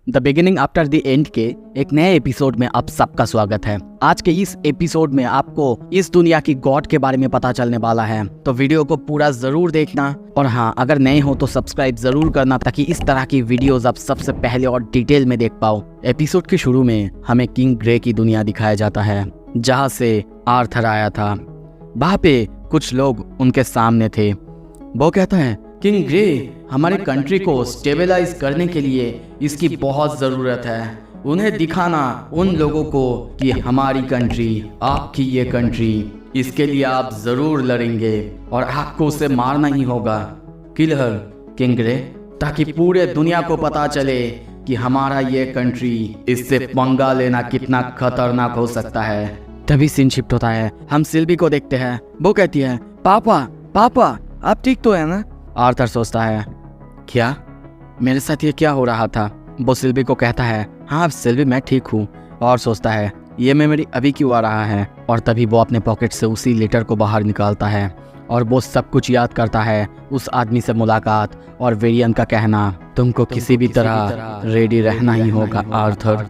The beginning after the end के एक नए एपिसोड में आप सबका स्वागत है। आज के इस एपिसोड में आपको इस दुनिया की गॉड के बारे में पता चलने वाला है, तो वीडियो को पूरा जरूर देखना। और हाँ, अगर नए हो तो सब्सक्राइब जरूर करना ताकि इस तरह की वीडियोस आप सबसे पहले और डिटेल में देख पाओ। एपिसोड के शुरू में हमें किंग ग्रे की दुनिया दिखाया जाता है, जहाँ से आर्थर आया था। वहाँ पे कुछ लोग उनके सामने थे। वो कहता है, किंग ग्रे, हमारे कंट्री को स्टेबलाइज करने के लिए इसकी बहुत ज़रूरत है। उन्हें दिखाना उन लोगों को कि हमारी कंट्री, आपकी ये कंट्री, इसके लिए आप ज़रूर लड़ेंगे और आपको उसे मारना ही होगा। किलर किंग ग्रे, ताकि पूरे दुनिया को पता चले कि हमारा ये कंट्री, इससे पंगा लेना कितना खतरनाक हो सकता है। तभी सीन शिफ्ट होता है। हम सिल्वी को देखते हैं। वो कहती है, पापा पापा आप ठीक तो है ना? आर्थर सोचता है, क्या मेरे साथ ये क्या हो रहा था? वो सिल्वी को कहता है, हाँ सिल्वी मैं ठीक हूँ। और सोचता है, ये मेमोरी अभी क्यों आ रहा है? और तभी वो अपने पॉकेट से उसी लेटर को बाहर निकालता है और वो सब कुछ याद करता है। उस आदमी से मुलाकात और वेरियन का कहना, तुमको किसी भी तरह रेडी रहना ही होगा आर्थर।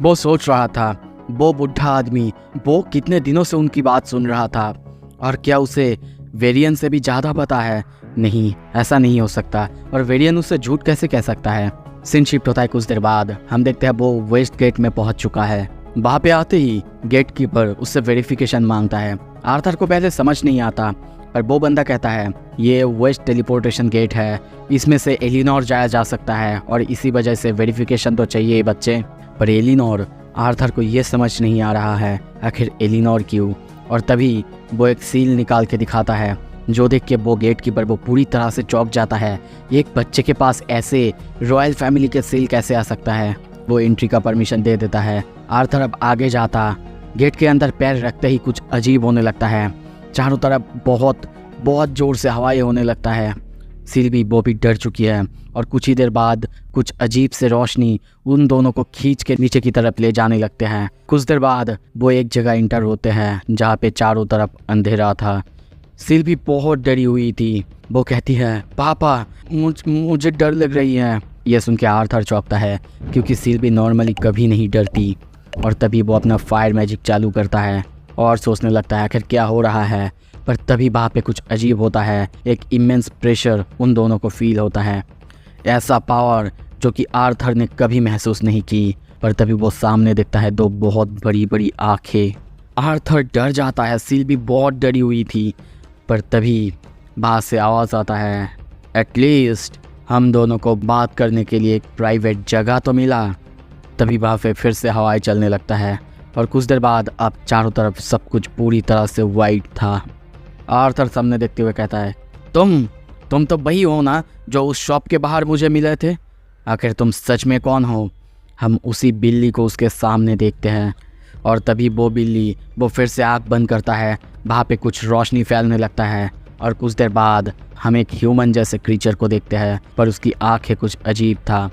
वो सोच रहा था, वो बुढ़ा आदमी, वो कितने दिनों से उनकी बात सुन रहा था, और क्या उसे वेरियन से भी ज़्यादा पता है? नहीं, ऐसा नहीं हो सकता। और वेरियन उससे झूठ कैसे कह सकता है? सीन शिफ्ट होता है। कुछ देर बाद हम देखते हैं वो वेस्ट गेट में पहुंच चुका है। वहाँ पे आते ही गेट कीपर उससे वेरिफिकेशन मांगता है। आर्थर को पहले समझ नहीं आता, पर वो बंदा कहता है, ये वेस्ट टेलीपोर्टेशन गेट है, इसमें से एलिनोर जाया जा सकता है और इसी वजह से वेरिफिकेशन तो चाहिए बच्चे। पर एलिनोर, आर्थर को ये समझ नहीं आ रहा है आखिर एलिनोर क्यों। और तभी वो एक सील निकाल के दिखाता है, जो देख के वो गेट कीपर वो पूरी तरह से चौंक जाता है। एक बच्चे के पास ऐसे रॉयल फैमिली के सील कैसे आ सकता है? वो एंट्री का परमिशन दे देता है। आर्थर अब आगे जाता, गेट के अंदर पैर रखते ही कुछ अजीब होने लगता है। चारों तरफ बहुत बहुत जोर से हवाएं होने लगता है। सिल्वी वो भी डर चुकी है और कुछ ही देर बाद कुछ अजीब से रोशनी उन दोनों को खींच के नीचे की तरफ ले जाने लगते हैं। कुछ देर बाद वो एक जगह इंटर होते हैं जहाँ पे चारों तरफ अंधेरा था। सिल्वी बहुत डरी हुई थी। वो कहती है, पापा मुझे डर लग रही है। यह सुन के आर्थर चौंकता है, क्योंकि सिल्वी नॉर्मली कभी नहीं डरती। और तभी वो अपना फायर मैजिक चालू करता है और सोचने लगता है आखिर क्या हो रहा है। पर तभी वहाँ पे कुछ अजीब होता है। एक इमेंस प्रेशर उन दोनों को फील होता है, ऐसा पावर जो कि आर्थर ने कभी महसूस नहीं की। पर तभी वो सामने देखता है दो बहुत बड़ी बड़ी आँखें। आर्थर डर जाता है। सिल्वी बहुत डरी हुई थी। पर तभी बाहर से आवाज़ आता है, एटलीस्ट हम दोनों को बात करने के लिए एक प्राइवेट जगह तो मिला। तभी वहाँ पे फिर से हवाएं चलने लगता है और कुछ देर बाद अब चारों तरफ सब कुछ पूरी तरह से वाइट था। आर्थर सामने देखते हुए कहता है, तुम तो वही हो ना जो उस शॉप के बाहर मुझे मिले थे? आखिर तुम सच में कौन हो? हम उसी बिल्ली को उसके सामने देखते हैं। और तभी वो बिल्ली वो फिर से आँख बंद करता है। वहाँ पे कुछ रोशनी फैलने लगता है और कुछ देर बाद हम एक ह्यूमन जैसे क्रीचर को देखते हैं, पर उसकी आँखें कुछ अजीब था।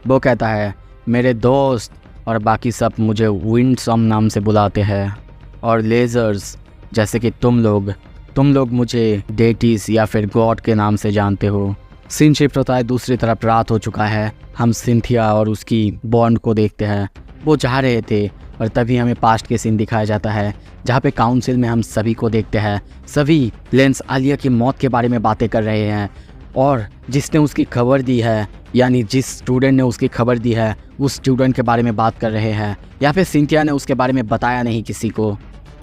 वो कहता है, मेरे दोस्त और बाकी सब मुझे विंडसॉम नाम से बुलाते हैं, और लेज़र्स जैसे कि तुम लोग मुझे डेटिस या फिर गॉड के नाम से जानते हो। सीन शिफ्ट होता है। दूसरी तरफ रात हो चुका है। हम सिंथिया और उसकी बॉन्ड को देखते हैं। वो जा रहे थे और तभी हमें पास्ट के सीन दिखाया जाता है, जहाँ पे काउंसिल में हम सभी को देखते हैं। सभी लेंस आलिया की मौत के बारे में बातें कर रहे हैं, और जिसने उसकी खबर दी है, यानी जिस स्टूडेंट ने उसकी खबर दी है, उस स्टूडेंट के बारे में बात कर रहे हैं। या फिर सिंथिया ने उसके बारे में बताया नहीं किसी को।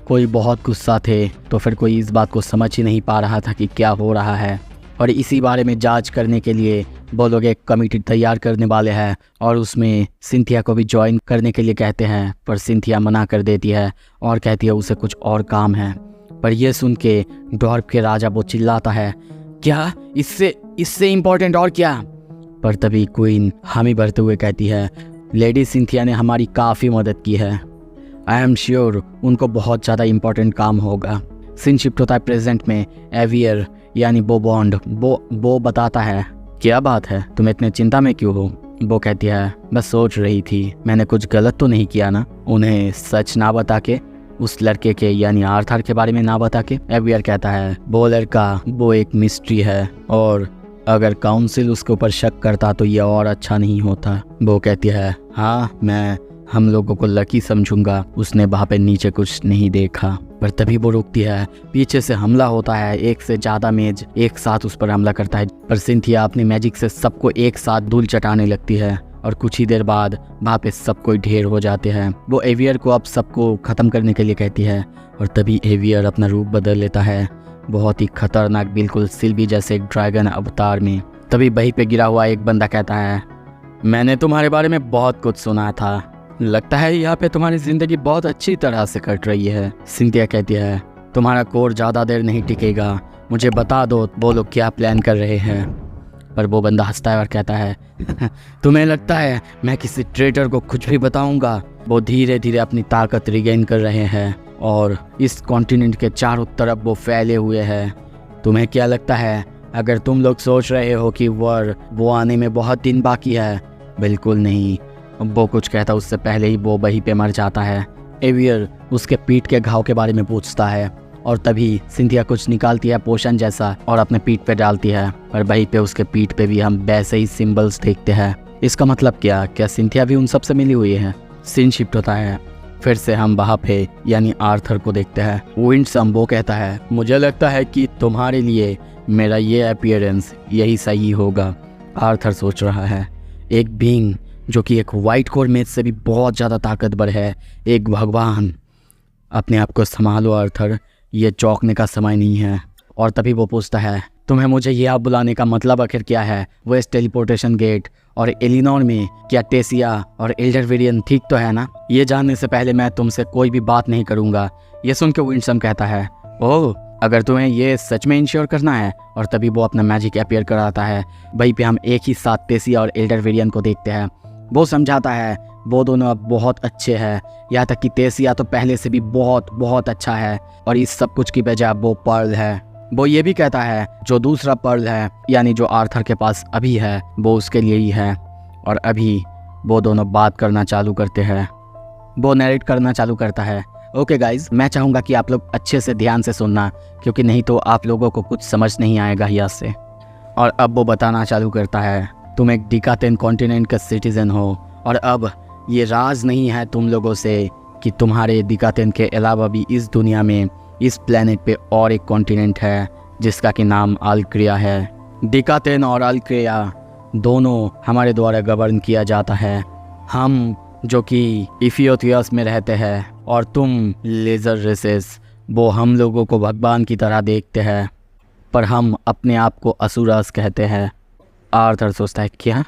कोई बहुत गुस्सा थे, तो फिर कोई इस बात को समझ ही नहीं पा रहा था कि क्या हो रहा है। और इसी बारे में जांच करने के लिए वो लोग एक कमेटी तैयार करने वाले हैं और उसमें सिंथिया को भी ज्वाइन करने के लिए कहते हैं। पर सिंथिया मना कर देती है और कहती है उसे कुछ और काम है। पर यह सुन के डॉर्फ के राजा वो चिल्लाता है, क्या इससे इम्पोर्टेंट और क्या? पर तभी क्वीन हामी भरते हुए कहती है, लेडी सिंथिया ने हमारी काफ़ी मदद की है। आई एम श्योर उनको बहुत ज़्यादा इम्पोर्टेंट काम होगा। सीन शिफ्ट होता है प्रेजेंट में। एवियर यानी वो बॉन्ड वो बताता है, क्या बात है, तुम इतने चिंता में क्यों हो? वो कहती है, बस सोच रही थी मैंने कुछ गलत तो नहीं किया ना, उन्हें सच ना बता के, उस लड़के के यानी आर्थर के बारे में ना बता के। एवियर कहता है, वो लड़का वो एक मिस्ट्री है और अगर काउंसिल उसके ऊपर शक करता तो ये और अच्छा नहीं होता। वो कहती है हाँ, मैं हम लोगों को लकी समझूंगा, उसने वहाँ पे नीचे कुछ नहीं देखा। पर तभी वो रुकती है, पीछे से हमला होता है, एक से ज़्यादा मेज एक साथ उस पर हमला करता है। पर सिंथिया अपनी मैजिक से सबको एक साथ धूल चटाने लगती है और कुछ ही देर बाद वहाँ पे सब कोई ढेर हो जाते हैं। वो एवियर को अब सबको ख़त्म करने के लिए कहती है और तभी एवियर अपना रूप बदल लेता है, बहुत ही खतरनाक, बिल्कुल सिल्वी जैसे एक ड्रैगन अवतार में। तभी वहीं पे गिरा हुआ एक बंदा कहता है मैंने तुम्हारे बारे में बहुत कुछ सुना था, लगता है यहाँ पे तुम्हारी ज़िंदगी बहुत अच्छी तरह से कट रही है। सिंथिया कहती है तुम्हारा कोर ज़्यादा देर नहीं टिकेगा, मुझे बता दो वो लोग क्या प्लान कर रहे हैं। पर वो बंदा हंसता है और कहता है तुम्हें लगता है मैं किसी ट्रेटर को कुछ भी बताऊंगा? वो धीरे धीरे अपनी ताकत रिगेन कर रहे हैं और इस कॉन्टिनेंट के चारों तरफ वो फैले हुए हैं। तुम्हें क्या लगता है अगर तुम लोग सोच रहे हो कि वो आने में बहुत दिन बाकी है? बिल्कुल नहीं। वो कुछ कहता उससे पहले ही वो वहीं पे मर जाता है। एवियर उसके पीठ के घाव के बारे में पूछता है और तभी सिंथिया कुछ निकालती है पोशन जैसा और अपने पीठ पे डालती है। और वहीं पे उसके पीठ पे भी हम वैसे ही सिंबल्स देखते हैं। इसका मतलब क्या सिंथिया भी उन सब से मिली हुई है? सीन शिफ्ट होता है, फिर से हम वहाँ पे यानी आर्थर को देखते हैं। विंडसम वो कहता है मुझे लगता है कि तुम्हारे लिए मेरा ये अपीयरेंस यही सही होगा। आर्थर सोच रहा है एक बीइंग जो कि एक वाइट कोर मेज से भी बहुत ज़्यादा ताकतवर है, एक भगवान, अपने आप को संभालो आर्थर, ये चौंकने का समय नहीं है। और तभी वो पूछता है तुम्हें मुझे ये आप बुलाने का मतलब आखिर क्या है? वेस्ट टेलीपोर्टेशन गेट और एलिनोर में क्या टेसिया और एल्डर वेरियन ठीक तो है ना? ये जानने से पहले मैं तुमसे कोई भी बात नहीं करूँगा। ये सुन के विंडसम कहता है ओह, अगर तुम्हें ये सच में इंश्योर करना है। और तभी वो अपना मैजिक अपीयर कराता है। वहीं पे हम एक ही साथ टेसिया और एल्डर वेरियन को देखते हैं। वो समझाता है वो दोनों अब बहुत अच्छे हैं, यहाँ तक कि टेसिया तो पहले से भी बहुत बहुत अच्छा है और इस सब कुछ की वजह वो पर्ल है। वो ये भी कहता है जो दूसरा पर्ल है यानी जो आर्थर के पास अभी है वो उसके लिए ही है। और अभी वो दोनों बात करना चालू करते हैं। वो नरेट करना चालू करता है। ओके गाइज, मैं चाहूँगा कि आप लोग अच्छे से ध्यान से सुनना, क्योंकि नहीं तो आप लोगों को कुछ समझ नहीं आएगा यहाँ से। और अब वो बताना चालू करता है तुम एक डिकाटेन कॉन्टिनेंट का सिटीजन हो और अब ये राज नहीं है तुम लोगों से कि तुम्हारे डिकाटेन के अलावा भी इस दुनिया में, इस प्लेनेट पे और एक कॉन्टिनेंट है जिसका कि नाम अल्क्रिया है। डिकाटेन और अल्क्रिया दोनों हमारे द्वारा गवर्न किया जाता है। हम जो कि इफियोथियस में रहते हैं और तुम लेज़र रेसेस, वो हम लोगों को भगवान की तरह देखते हैं, पर हम अपने आप को असुरस कहते हैं। आर्थर सोचता है क्या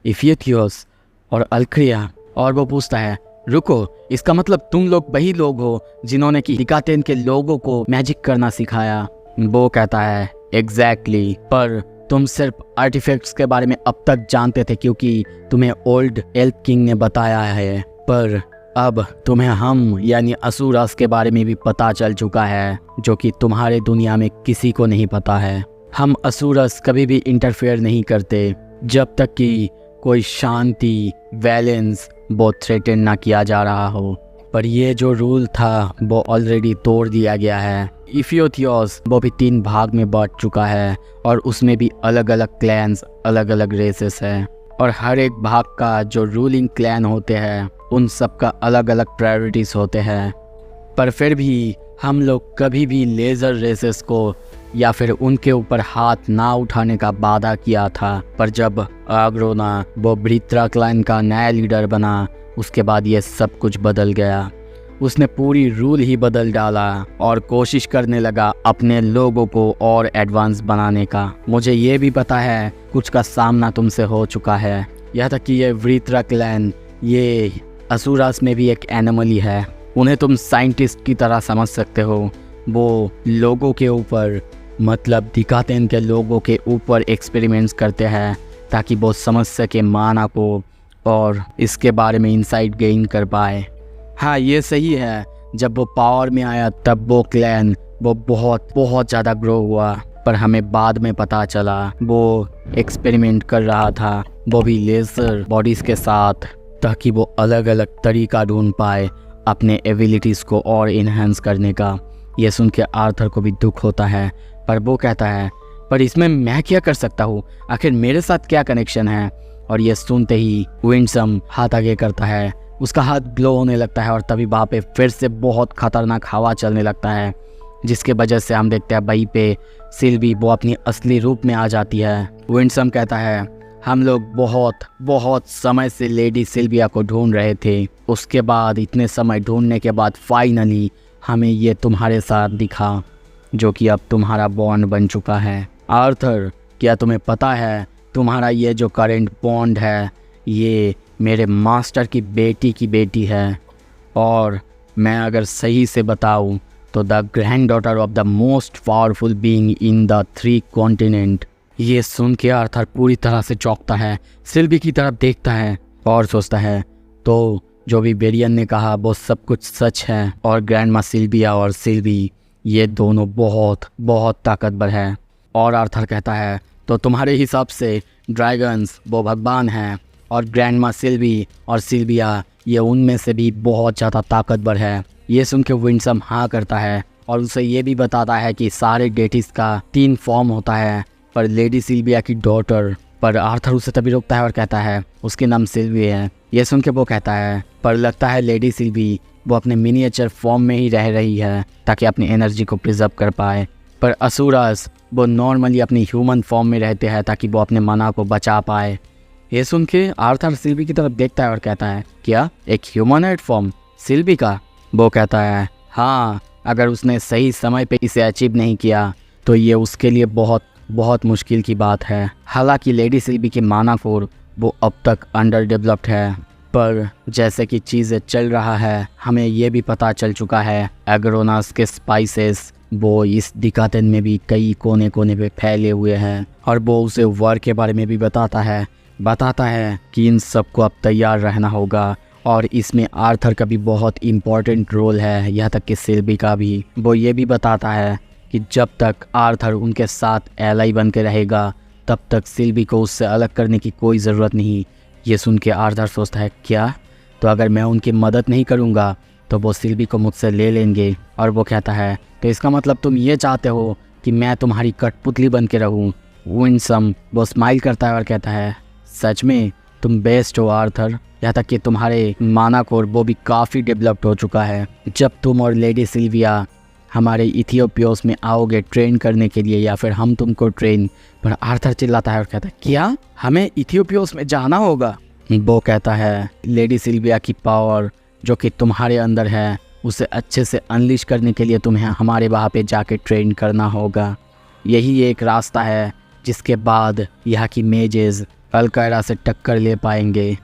इफियोथियस और अल्क्रिया? और वो पूछता है रुको, इसका मतलब तुम लोग वही लोग हो जिन्होंने कि डिकाटेन के लोगों को मैजिक करना सिखाया? वो कहता है एग्जैक्टली, पर तुम सिर्फ आर्टिफैक्ट्स के बारे में अब तक जानते थे क्योंकि तुम्हें ओल्ड एल्फ किंग ने बताया है, पर अब तुम्हें हम यानी असुरस के बारे में भी पता चल चुका है जो कि तुम्हारे दुनिया में किसी को नहीं पता है। हम असुरस कभी भी इंटरफेयर नहीं करते जब तक कि कोई शांति, बैलेंस वो थ्रेटन ना किया जा रहा हो। पर ये जो रूल था वो ऑलरेडी तोड़ दिया गया है। इफियोथियस वो भी 3 भाग में बांट चुका है और उसमें भी अलग अलग क्लैन्स, अलग अलग रेसेस हैं और हर एक भाग का जो रूलिंग क्लैन होते हैं उन सब का अलग अलग प्रायोरिटीज होते हैं। पर फिर भी हम लोग कभी भी लेज़र रेसेस को या फिर उनके ऊपर हाथ ना उठाने का वादा किया था। पर जब आग्रोना वो ब्रित्रा क्लैन का नया लीडर बना उसके बाद ये सब कुछ बदल गया। उसने पूरी रूल ही बदल डाला और कोशिश करने लगा अपने लोगों को और एडवांस बनाने का। मुझे ये भी पता है कुछ का सामना तुमसे हो चुका है, यहाँ तक कि ये ब्रित्रा क्लैन ये असुरस में भी एक एनिमली है। उन्हें तुम साइंटिस्ट की तरह समझ सकते हो। वो लोगों के ऊपर, मतलब डिकाटेन के लोगों के ऊपर एक्सपेरिमेंट्स करते हैं ताकि वो समझ सके माना को और इसके बारे में इंसाइट गेन कर पाए। हाँ ये सही है, जब वो पावर में आया तब वो क्लैन वो बहुत बहुत ज़्यादा ग्रो हुआ, पर हमें बाद में पता चला वो एक्सपेरिमेंट कर रहा था वो भी लेज़र बॉडीज़ के साथ ताकि वो अलग अलग तरीका ढूंढ पाए अपने एबिलिटीज़ को और इन्हेंस करने का। ये सुन के आर्थर को भी दुख होता है, पर वो कहता है पर इसमें मैं क्या कर सकता हूँ, आखिर मेरे साथ क्या कनेक्शन है। और ये सुनते ही विंसम हाथ आगे करता है, उसका हाथ ग्लो होने लगता है और तभी वहाँ पे फिर से बहुत खतरनाक हवा चलने लगता है, जिसके वजह से हम देखते हैं वहीं पे सिल्वी वो अपनी असली रूप में आ जाती है। विंसम कहता है, हम लोग बहुत बहुत समय से लेडी सिल्विया को ढूंढ रहे थे, उसके बाद इतने समय ढूंढने के बाद फाइनली हमें ये तुम्हारे साथ दिखा, जो कि अब तुम्हारा बॉन्ड बन चुका है। आर्थर, क्या तुम्हें पता है तुम्हारा ये जो करेंट बॉन्ड है ये मेरे मास्टर की बेटी है, और मैं अगर सही से बताऊं तो the grand daughter of the most powerful being in the 3 continent. ये सुन के आर्थर पूरी तरह से चौंकता है, सिल्वी की तरफ देखता है और सोचता है तो जो भी बेरियन ने कहा वो सब कुछ सच है, और ग्रैंड माँ सिल्विया और सिल्वी ये दोनों बहुत बहुत ताकतवर है। और आर्थर कहता है तो तुम्हारे हिसाब से ड्रैगन्स वो भगवान हैं, और ग्रैंड माँ सिल्वी और सिल्विया ये उनमें से भी बहुत ज़्यादा ताकतवर है। ये सुन के विंसम हाँ करता है और उसे ये भी बताता है कि सारे डेटिस का 3 फॉर्म होता है, पर लेडी सिल्विया की डॉटर। पर आर्थर उसे तभी रोकता है और कहता है उसके नाम सिल्वी है। ये सुन के वो कहता है पर लगता है लेडी सिल्वी वो अपने मिनिएचर फॉर्म में ही रह रही है ताकि अपनी एनर्जी को प्रिजर्व कर पाए, पर असुरस वो नॉर्मली अपनी ह्यूमन फॉर्म में रहते हैं ताकि वो अपने मना को बचा पाए। ये सुन के आर्थर सिल्वी की तरफ देखता है और कहता है क्या एक ह्यूमनॉइड फॉर्म सिल्वी का? वो कहता है हाँ, अगर उसने सही समय पे इसे अचीव नहीं किया तो ये उसके लिए बहुत बहुत मुश्किल की बात है। हालांकि लेडी सिल्वी की माना कोर वो अब तक अंडर डेवलप्ड है, पर जैसे कि चीज़ें चल रहा है हमें ये भी पता चल चुका है एग्रोनास के स्पाइसेस वो इस दिकातन में भी कई कोने कोने पे फैले हुए हैं, और वो उसे वार के बारे में भी बताता है कि इन सबको अब तैयार रहना होगा, और इसमें आर्थर का भी बहुत इम्पोर्टेंट रोल है, यहाँ तक कि सिल्वी का भी। वो ये भी बताता है कि जब तक आर्थर उनके साथ एलाई बन के रहेगा तब तक सिल्वी को उससे अलग करने की कोई ज़रूरत नहीं। ये सुन के आर्थर सोचता है क्या, तो अगर मैं उनकी मदद नहीं करूँगा तो वो सिल्वी को मुझसे ले लेंगे। और वो कहता है तो इसका मतलब तुम ये चाहते हो कि मैं तुम्हारी कठपुतली बन के रहूँ? विंसम वो स्माइल करता है और कहता है सच में तुम बेस्ट हो आर्थर, यहाँ तक कि तुम्हारे माना कोर वो भी काफ़ी डेवलप्ड हो चुका है। जब तुम और लेडी सिल्विया हमारे इथियोपियोस में आओगे ट्रेन करने के लिए, या फिर हम तुमको ट्रेन। पर आर्थर चिल्लाता है और कहता है क्या हमें इथियोपियोस में जाना होगा? वो कहता है लेडी सिल्विया की पावर जो कि तुम्हारे अंदर है उसे अच्छे से अनलिश करने के लिए तुम्हें हमारे वहाँ पे जाके ट्रेन करना होगा। यही एक रास्ता है जिसके बाद यहाँ की मेजेस अलकायदा से टक्कर ले पाएंगे।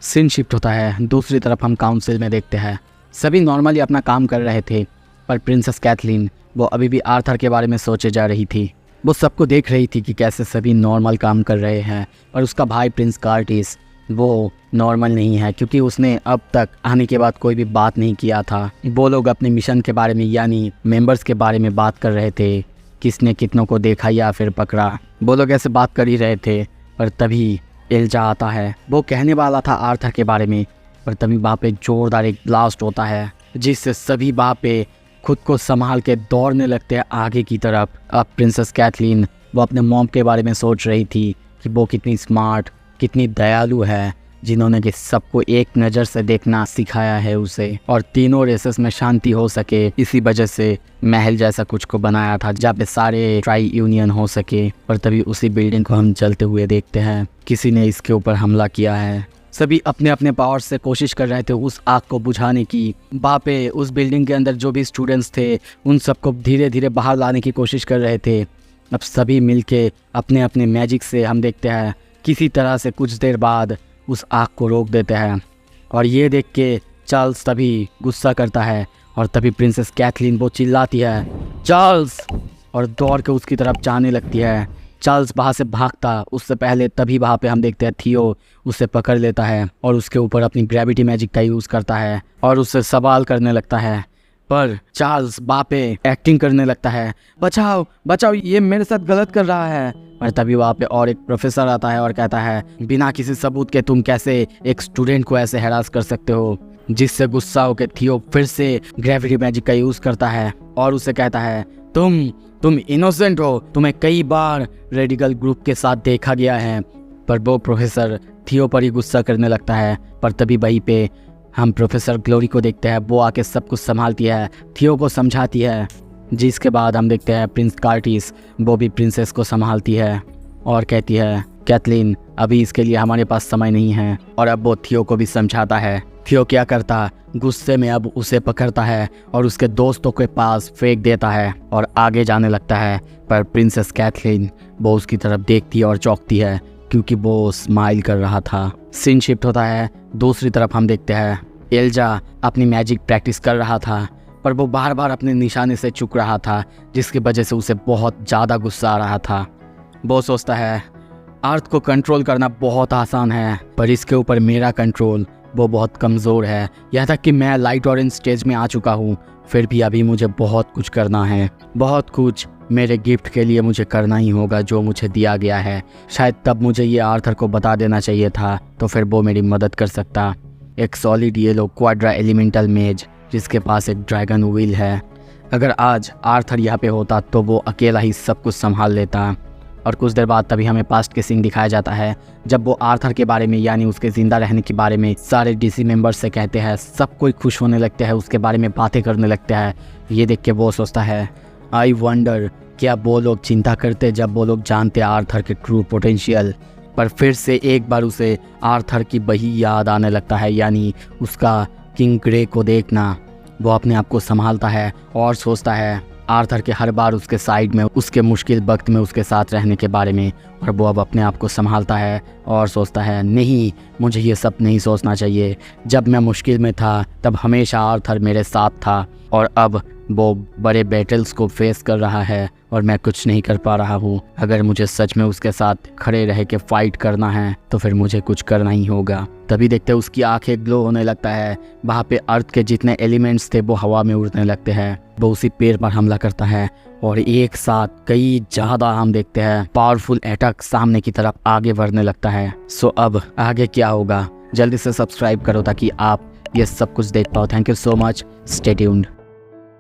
सीन शिफ्ट होता है, दूसरी तरफ हम काउंसिल में देखते हैं सभी नॉर्मली अपना काम कर रहे थे, पर प्रिंसेस कैथलीन वो अभी भी आर्थर के बारे में सोचे जा रही थी। वो सबको देख रही थी कि कैसे सभी नॉर्मल काम कर रहे हैं, और उसका भाई प्रिंस कार्टिस वो नॉर्मल नहीं है क्योंकि उसने अब तक आने के बाद कोई भी बात नहीं किया था। वो लोग अपने मिशन के बारे में यानी मेंबर्स के बारे में बात कर रहे थे, किसने कितनों को देखा या फिर पकड़ा। वो लोग ऐसे बात कर ही रहे थे, पर तभी एल्जा आता है। वो कहने वाला था आर्थर के बारे में, पर तभी वहाँ पे जोरदार एक ब्लास्ट होता है जिससे सभी वहाँ पे खुद को संभाल के दौड़ने लगते हैं आगे की तरफ। अब प्रिंसेस कैथलीन वो अपने मॉम के बारे में सोच रही थी कि वो कितनी स्मार्ट, कितनी दयालु है, जिन्होंने कि सबको एक नज़र से देखना सिखाया है उसे, और तीनों रेसेस में शांति हो सके इसी वजह से महल जैसा कुछ को बनाया था जहाँ पे सारे ट्राई यूनियन हो सके। पर तभी उसी बिल्डिंग को हम जलते हुए देखते हैं, किसी ने इसके ऊपर हमला किया है। सभी अपने अपने पावर से कोशिश कर रहे थे उस आग को बुझाने की। वहाँ पे उस बिल्डिंग के अंदर जो भी स्टूडेंट्स थे उन सबको धीरे धीरे बाहर लाने की कोशिश कर रहे थे। अब सभी मिलके अपने अपने मैजिक से हम देखते हैं किसी तरह से कुछ देर बाद उस आग को रोक देते हैं, और ये देख के चार्ल्स तभी गुस्सा करता है, और तभी प्रिंसेस कैथलीन वो चिल्लाती है चार्ल्स, और दौड़ के उसकी तरफ जाने लगती है। चार्ल्स वहाँ से भागता उससे पहले तभी वहाँ पे हम देखते हैं थियो उसे पकड़ लेता है और उसके ऊपर अपनी ग्रेविटी मैजिक का यूज़ करता है और उससे सवाल करने लगता है। पर चार्ल्स वहाँ पे एक्टिंग करने लगता है, बचाओ बचाओ, ये मेरे साथ गलत कर रहा है। पर तभी वहाँ पे और एक प्रोफेसर आता है और कहता है बिना किसी सबूत के तुम कैसे एक स्टूडेंट को ऐसे हैरास कर सकते हो, जिससे गुस्सा होकर थियो फिर से ग्रेविटी मैजिक का यूज़ करता है और उसे कहता है तुम इनोसेंट हो, तुम्हें कई बार रेडिकल ग्रुप के साथ देखा गया है। पर वो प्रोफेसर थियो पर ही गुस्सा करने लगता है। पर तभी वहीं पे हम प्रोफेसर ग्लोरी को देखते हैं, वो आके सब कुछ संभालती है, थियो को समझाती है। जिसके बाद हम देखते हैं प्रिंस कार्टिस, वो भी प्रिंसेस को संभालती है और कहती है कैथलीन अभी इसके लिए हमारे पास समय नहीं है। और अब वो थियो को भी समझाता है। थियो क्या करता, गुस्से में अब उसे पकड़ता है और उसके दोस्तों के पास फेंक देता है और आगे जाने लगता है। पर प्रिंसेस कैथलीन वो उसकी तरफ देखती है और चौंकती है क्योंकि वो स्माइल कर रहा था। सीन शिफ्ट होता है, दूसरी तरफ हम देखते हैं एल्जा अपनी मैजिक प्रैक्टिस कर रहा था, पर वो बार बार अपने निशाने से चूक रहा था, जिसकी वजह से उसे बहुत ज़्यादा गुस्सा आ रहा था। वो सोचता है अर्थ को कंट्रोल करना बहुत आसान है, पर इसके ऊपर मेरा कंट्रोल वो बहुत कमज़ोर है। यहाँ तक कि मैं लाइट ऑरेंज स्टेज में आ चुका हूँ, फिर भी अभी मुझे बहुत कुछ करना है। बहुत कुछ मेरे गिफ्ट के लिए मुझे करना ही होगा जो मुझे दिया गया है। शायद तब मुझे ये आर्थर को बता देना चाहिए था, तो फिर वो मेरी मदद कर सकता। एक सॉलिड येलो क्वाड्रा एलिमेंटल मेज जिसके पास एक ड्रैगन व्हील है। अगर आज आर्थर यहाँ पे होता तो वो अकेला ही सब कुछ संभाल लेता। और कुछ देर बाद तभी हमें पास्ट के सीन दिखाया जाता है जब वो आर्थर के बारे में यानी उसके ज़िंदा रहने के बारे में सारे डीसी मेंबर्स से कहते हैं। सब कोई खुश होने लगते हैं, उसके बारे में बातें करने लगते हैं। ये देख के वो सोचता है आई वंडर क्या वो लोग चिंता करते जब वो लोग जानते आर्थर के ट्रू पोटेंशियल। पर फिर से एक बार उसे आर्थर की वही याद आने लगता है, यानी उसका किंग ग्रे को देखना। वो अपने आप को संभालता है और सोचता है आर्थर के हर बार उसके साइड में, उसके मुश्किल वक्त में उसके साथ रहने के बारे में। और वो अब अपने आप को संभालता है और सोचता है नहीं, मुझे ये सब नहीं सोचना चाहिए। जब मैं मुश्किल में था तब हमेशा आर्थर मेरे साथ था, और अब वो बड़े बैटल्स को फेस कर रहा है और मैं कुछ नहीं कर पा रहा हूँ। अगर मुझे सच में उसके साथ खड़े रह के फाइट करना है तो फिर मुझे कुछ करना ही होगा। तभी देखते हैं उसकी आंखें ग्लो होने लगता है। वहाँ पे अर्थ के जितने एलिमेंट्स थे वो हवा में उड़ने लगते हैं। वो उसी पेड़ पर हमला करता है और एक साथ कई ज़्यादा हम देखते हैं पावरफुल अटैक सामने की तरफ आगे बढ़ने लगता है। सो अब आगे क्या होगा, जल्दी से सब्सक्राइब करो ताकि आप ये सब कुछ देख पाओ। Thank you so much, stay tuned.